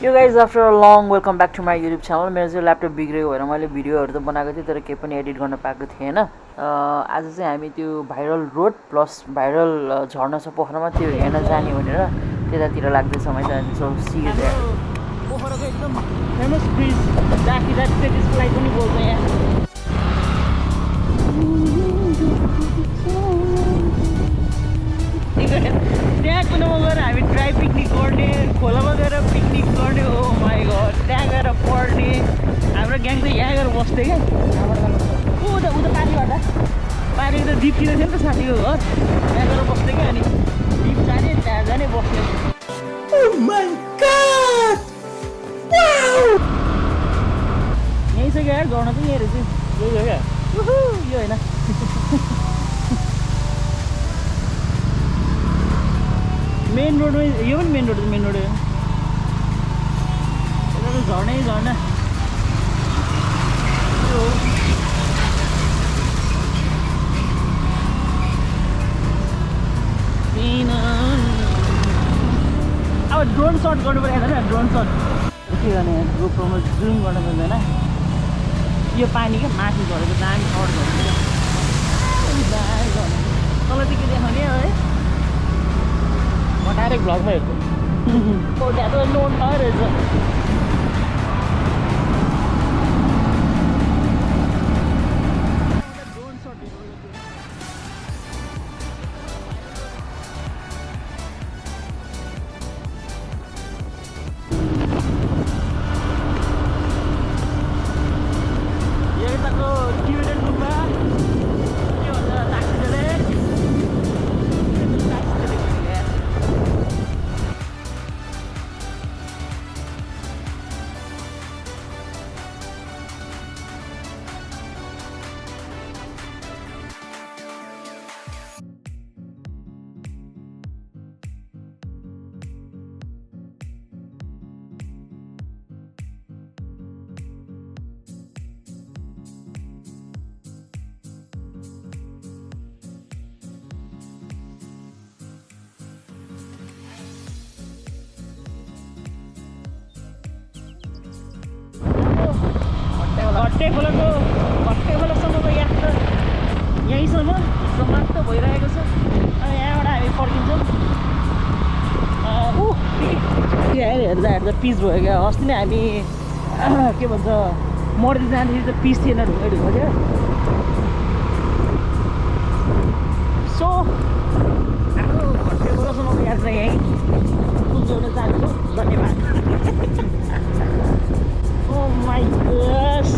यो guys after a long welcome back to my YouTube channel. मेरो चाहिँ laptop बिग्रियो भएर मैले भिडियोहरू त बनाएको थिएँ तर केही पनि एडिट गर्न पाएको थिएन। आज चाहिँ हामी त्यो भाइरल रोड प्लस भाइरल झर्ना छ पोखरामा, त्यो हेर्न जाने भनेर त्यतातिर लाग्दैछ मैले। So see you there. पोखराको एकदम फेमस ब्रिज जाकी जाकी चाहिँ त्यसको लागि पनि बोल्छ यहाँ। त्यहाँ कुनामा गएर हामी ड्राई पिकनिक गर्ने, खोलामा गएर पिकनिक गर्ने। हो माई गड, त्यहाँ गएर पढ्ने। हाम्रो ग्याङ चाहिँ यहाँ गएर बस्थ्यो क्या। उता पारिबाट त दिपतिर थियो नि त साथीको घर, त्यहाँ गएर बस्थ्यो क्या। अनि दिप जाने त्यहाँ जाने बस्ने। यहीँ छ क्या झर्ना चाहिँ, यही रहेछ यही हो क्या। यो होइन मेन रोड, यो पनि मेन रोड हो। यता त झर्नै झर्ना। अब ड्रोन सट गर्नु पऱ्यो होइन, ड्रोन सट के गर्ने गोप्रोमा जुम गर्न मिल्दैन। यो पानी क्या माथि झरेको दामी सट झरेको तल चाहिँ के देखाउने है। म डाइरेक्ट भ्लगमा हेर्छु। त्यहाँ त लोन रहेछ। यताको टिबेटन गुम्बा के भन्छ टाक्सीले। घट्टे खोलासम्मको यात्रा यहीँसम्म समाप्त भइरहेको छ। अनि यहाँबाट हामी फर्किन्छौँ। हेर्दा हेर्दा पिच भयो क्या। अस्ति नै हामी के भन्छ मर्दै जाँदाखेरि त पिच थिएन, ढुङ्गा ढुङ्गा थियो। सो हाम्रो घट्टे खोलासम्मको यात्रा यहीँ पुग्न चाहन्छु। धन्यवाद। Oh my gosh,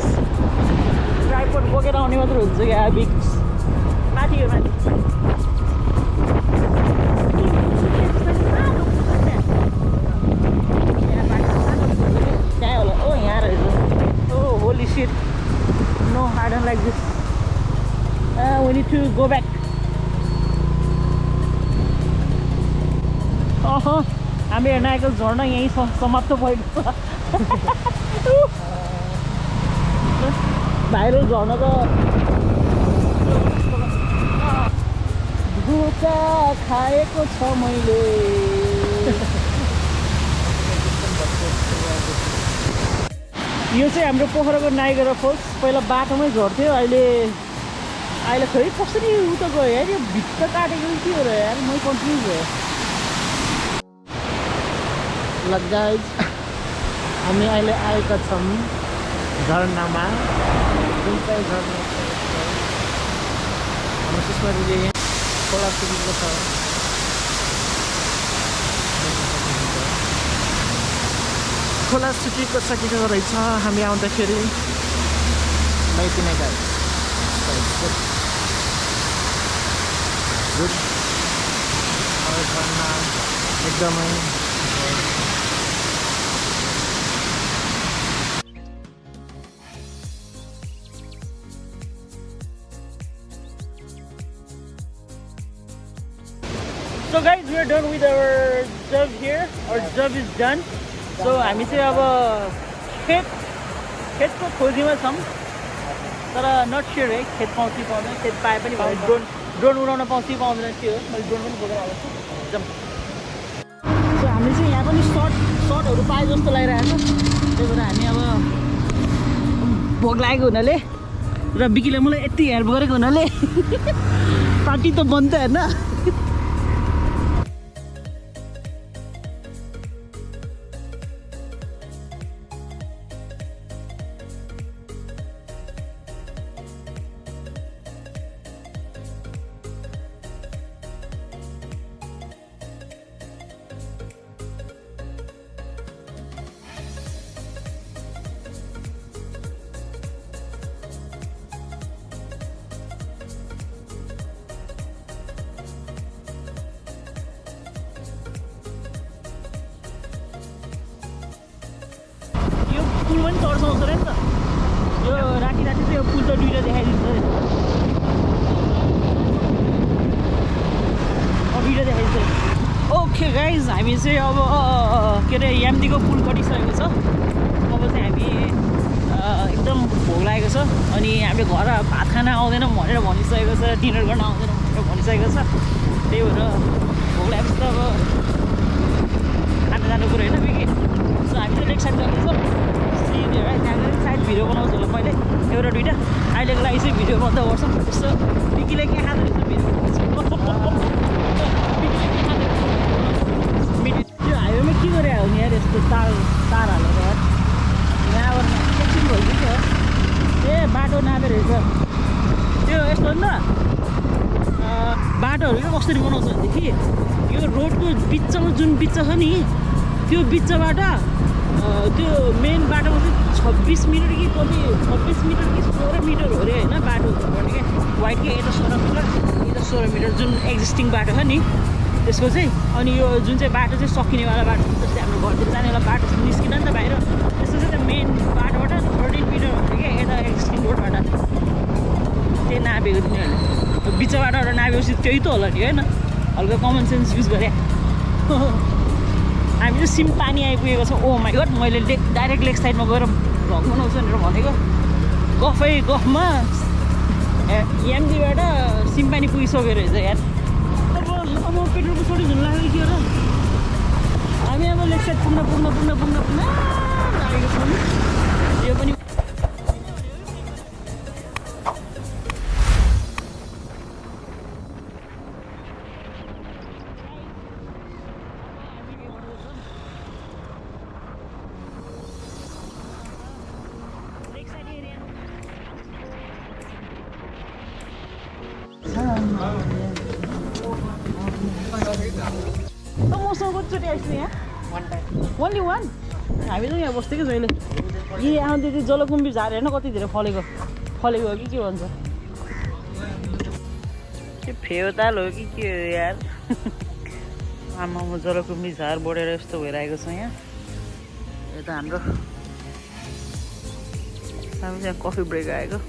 ट्राइपड बोकेर आउने मात्र हुन्छ क्या। बिग माथि हो माथि। त्यहाँ होला। ओ यहाँ रहेछ। Oh holy shit, no I don't like this. We need to go back. हामी हेर्न आएको झर्ना यहीँ समाप्त भएको छ। भाइरल झर्ना त धोका खाएको छ मैले। यो चाहिँ हाम्रो पोखराको नाइगरा फल्स। पहिला बाटोमै झर्थ्यो, अहिले खै कसरी उता गयो यार। यो भित्त काटेको के हो र यार, मै कन्फ्युज भयो। ल गाइज, हामी अहिले आएका छौँ झरनामा। जुन चाहिँ झरना हाम्रो सुषमाले खोला सुकेको छ। खोला सुकेको सकेको रहेछ हामी आउँदाखेरि। यति नै गाइज। झरना एकदमै So guys, we are done with our job here. Our job is done. So हामी चाहिँ अब खेतको खोजीमा छौँ। तर नट स्योर है खेत पाउँछ कि पाउँदैन। खेत पाए पनि भयो। ड्रोन उडाउन पाउँछ कि पाउँदैन त्यो मैले ड्रोन पनि बोकेर आएको छु। हामीले चाहिँ यहाँ पनि सर्टहरू पाए जस्तो लागिरहेको छ। त्यही भएर हामी अब भोक लागेको हुनाले र बिकीले मलाई यति हेल्प गरेको हुनाले पार्टी त बन्द हेर्न। पुल पनि तर्साउँछ अरे नि त यो राति चाहिँ यो पुल त दुईवटा देखाइदिन्छ अरे दुईवटा देखाइदिन्छ अरे। ओके गाइज हामी चाहिँ अब के अरे यामदीको पुल कटिसकेको छ। अब चाहिँ हामी एकदम भोक लागेको छ अनि हामीले घर भात खाना आउँदैनौँ भनेर भनिसकेको छ, डिनर गर्न आउँदैनौँ भनेर भनिसकेको छ। त्यही भएर भोक लागेपछि त अब खाना जानु पऱ्यो होइन बिकी। सो हामी चाहिँ नेक्स्ट साइड जाँदैछौँ। त्यहाँ गएर साइड भिडियो बनाउँछु होला पहिले एउटा दुइटा। अहिलेको लागि चाहिँ भिडियो बन्द गर्छौँ। यसो बिकीले के खाँदो रहेछ भिडियो यो हाइवेमा के गरे हो नि यार यस्तो तार हालेर यार यहाँबाट एकछिन भइसक्यो। ए बाटो नापेर रहेछ त्यो यस्तो हो नि त बाटोहरू क्या कसरी बनाउँछ भनेदेखि यो रोडको बिचमा जुन बिच छ नि त्यो बिचबाट त्यो मेन बाटोमा चाहिँ 26 मिटर कि कति 26 मिटर कि 16 मिटर हो अरे होइन बाटो भन्ने क्या वाइड के यता 16 मिटर यता 16 मिटर जुन एक्जिस्टिङ बाटो छ नि त्यसको चाहिँ। अनि यो जुन चाहिँ बाटो चाहिँ सकिनेवाला बाटो जस्तै हाम्रो घरतिर जानेवाला बाटो निस्किन नि त बाहिर त्यस्तो चाहिँ त्यो मेन बाटोबाट 13 मिटर हुन्थ्यो क्या यता एक्जिस्टिङ रोडबाट त्यही नापेको तिनीहरूले बिच बाटोबाट नापेपछि त्यही त होला नि होइन हल्का कमन सेन्स युज गरे। हामी चाहिँ सिम्पानी आइपुगेको छौँ। ओ माई गड मैले डाइरेक्ट लेक साइडमा गएर भ्लग बनाउँछु भनेर भनेको गफमा यामदीबाट सिम्पानी पुगिसक्यो रहेछ यार। अब पेट्रोलको छोटो झुन लाग्यो के हो र हामी अब लेक साइड पुग्न लागेको छौँ यो पनि मसँग कतिचोटि आइसक्यो यहाँ ओन्ली वान। हामी त यहाँ बस्थेकै जहिले यी आउँदै त्यो जलकुम्बी झार हेर्न कति धेरै फलेको हो कि के भन्छ त्यो फेउताल हो कि के हो यार। आमामा जलकुम्बी झार बढेर यस्तो भइरहेको छ यहाँ। यता हाम्रो यहाँ कफी ब्रेक आएको।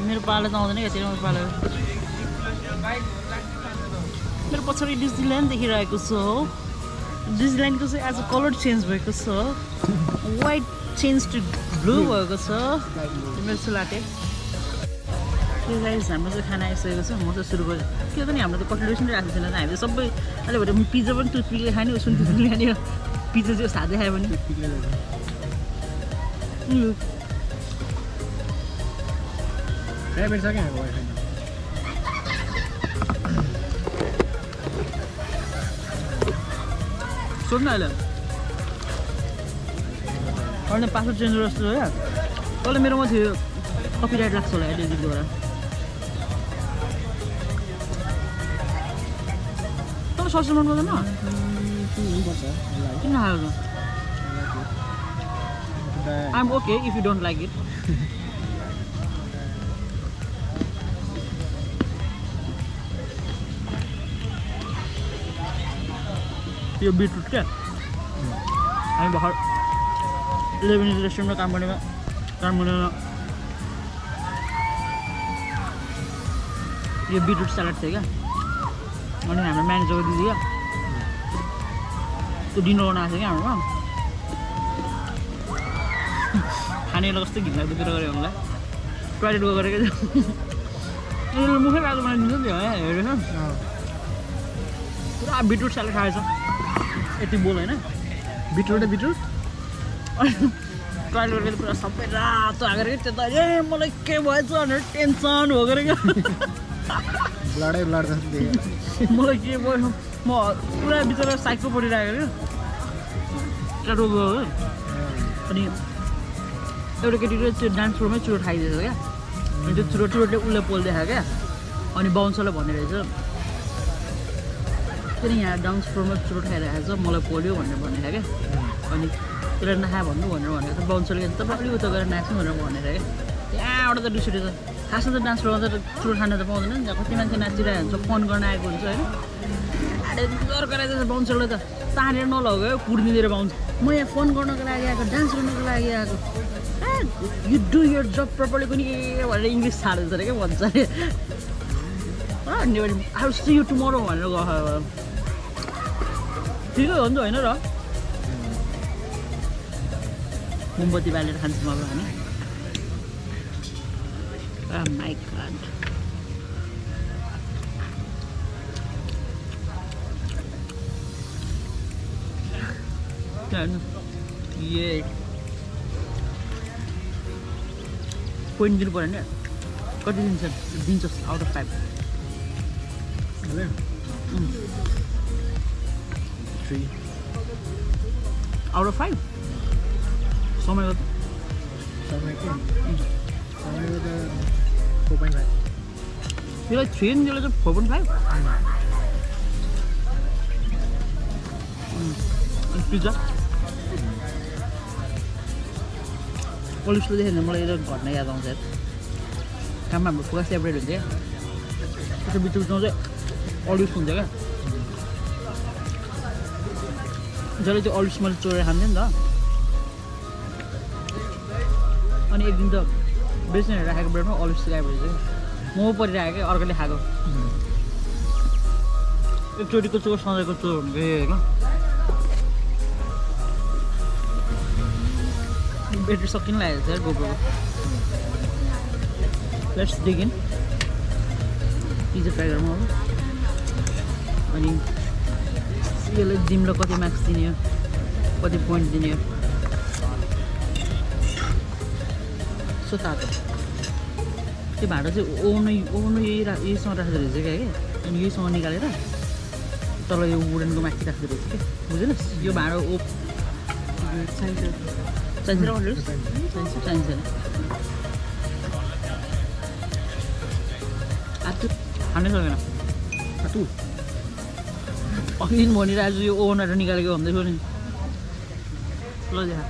मेरो पालो त आउँदैन क्या तेरो पालो मेरो पछाडि डिज्नील्यान्ड देखिरहेको छ हो। डिज्नील्यान्डको चाहिँ आज कलर चेन्ज भएको छ वाइट चेन्ज टु ब्लू भएको छ मेरो सुलाटे। त्यो गाइस हाम्रो चाहिँ खाना आइसकेको छ। म चाहिँ सुरु गरेँ के त नि हाम्रो त कटलेट पनि राखेको छैन हामीले सबै अहिले भएर पिज्जा पनि टुथपिकले खाने उसुन टुथपिकले खाने पिज्जा चाहिँ सादै खायो भने सोध्न अहिले अहिले पासवर्ड चेन्ज जस्तो हो क्या तल मेरोमा थियो कपिराइट लाग्छ होला एडिटद्वारा। तर सब्सक्राइब गर्दैन किन हाल्नु I'm okay if you don't like it. यो बिटरुट क्या हामी भर्खर लेबनिज रेस्टुरेन्टमा काम गर्नेमा यो बिटरुट सलाड थियो क्या अनि हाम्रो म्यानेजरको दिदी क्या त्यो डिनर गर्न आएको छ क्या हाम्रोमा खाने बेला कस्तो घिनलाग्दो कुरा गऱ्यो होला टोइलेट गएको गरेको मुखै बाटो बनाइदिन्छ नि हेरेछ पुरा बिटरुट स्यालेड खाएछ यति बोल होइन बिटरुट टोइलेट गरेको पुरा सबै रातो हागेर क्या त्यो त ए मलाई के भएछ भनेर टेन्सन हो गरेको ब्लडै ब्लड जस्तो देखेँ मलाई के भयो म पुरा बिचरा साइकको परिरहेको क्या टाटो गयो हो अनि एउटा केटीले त्यो डान्स फ्लोरमै चुरोट खाइदिएछ क्या अनि त्यो चुरोटले उसले पोल देखायो क्या अनि बााउन्सरलाई भन्ने रहेछ किन यहाँ डान्स फ्लोरमा चुरोट खाइरहेको छ मलाई पोल्यो भनेर भनेको क्या अनि त्यसलाई नखा भन्नु भनेर भनेको त बााउन्सरले तपाईँ अलिक उता गएर नाच्नु भनेर भनेर क्या त्यहाँबाट त रिस उठेछ खासमा त डान्स फ्लोरमा त चुरोट खान त पाउँदैन नि कति मान्छे नाचिरहेको हुन्छ फन गर्न आएको हुन्छ होइन डेन्जर गराइदिएछ बााउन्सरले त तानेर नलग्यो कुर्दिँदै बााउन्स म यहाँ फन गर्नको लागि आएको डान्स गर्नको लागि आएको you do your job properly पनि के भनेर इङ्ग्लिस छाडेको छ अरे क्या भन्छ अरे अनि I will see you tomorrow भनेर गयो ठिकै हो नि त होइन र मोमबत्ती बालेर खान्छु मलाई भने माइ गॉड ये पोइन्ट दिनु पऱ्यो नि कति दिन्छस् आउट अफ 5 3 आउट अफ 5 समयको समयको त 4.5 त्यसलाई 3 नि त्यसलाई चाहिँ 4.5 अनि पिज्जा पुलिसले देख्यो भने मलाई एउटा घटना याद आउँछ काममा हाम्रो फुगा सेपरेट हुन्छ क्या त्यसको बिचमा चाहिँ अलिस हुन्छ क्या जसले त्यो अलिस मैले चोरेर खान्थेँ नि त अनि एक दिन त बेच्नेहरू राखेको ब्रेडमा अलिस गाएपछि चाहिँ म परिरहेको क्या अर्कोले खाएको एकचोटिको चोर सधैँको चोर हुनु गयो होइन ब्याट्री सकिन लागेको छ यार गोप्रोको let's dig in pizza try गरौँ अब अनि यसलाई जिमलाई कति मार्क्स दिने हो कति पोइन्ट दिने हो सो तातो त्यो भाँडा चाहिँ ओभन यहीसँग राख्दो रहेछ क्या अनि यहीसँग निकालेर तल यो वुडनको माथि राख्दो रहेछ क्या बुझेनस् यो भाँडा चाहिन्छ खानै सकेन अघि दिन भनिरहेको छु यो ओभनबाट निकालेको भन्दैछु नि ल देखा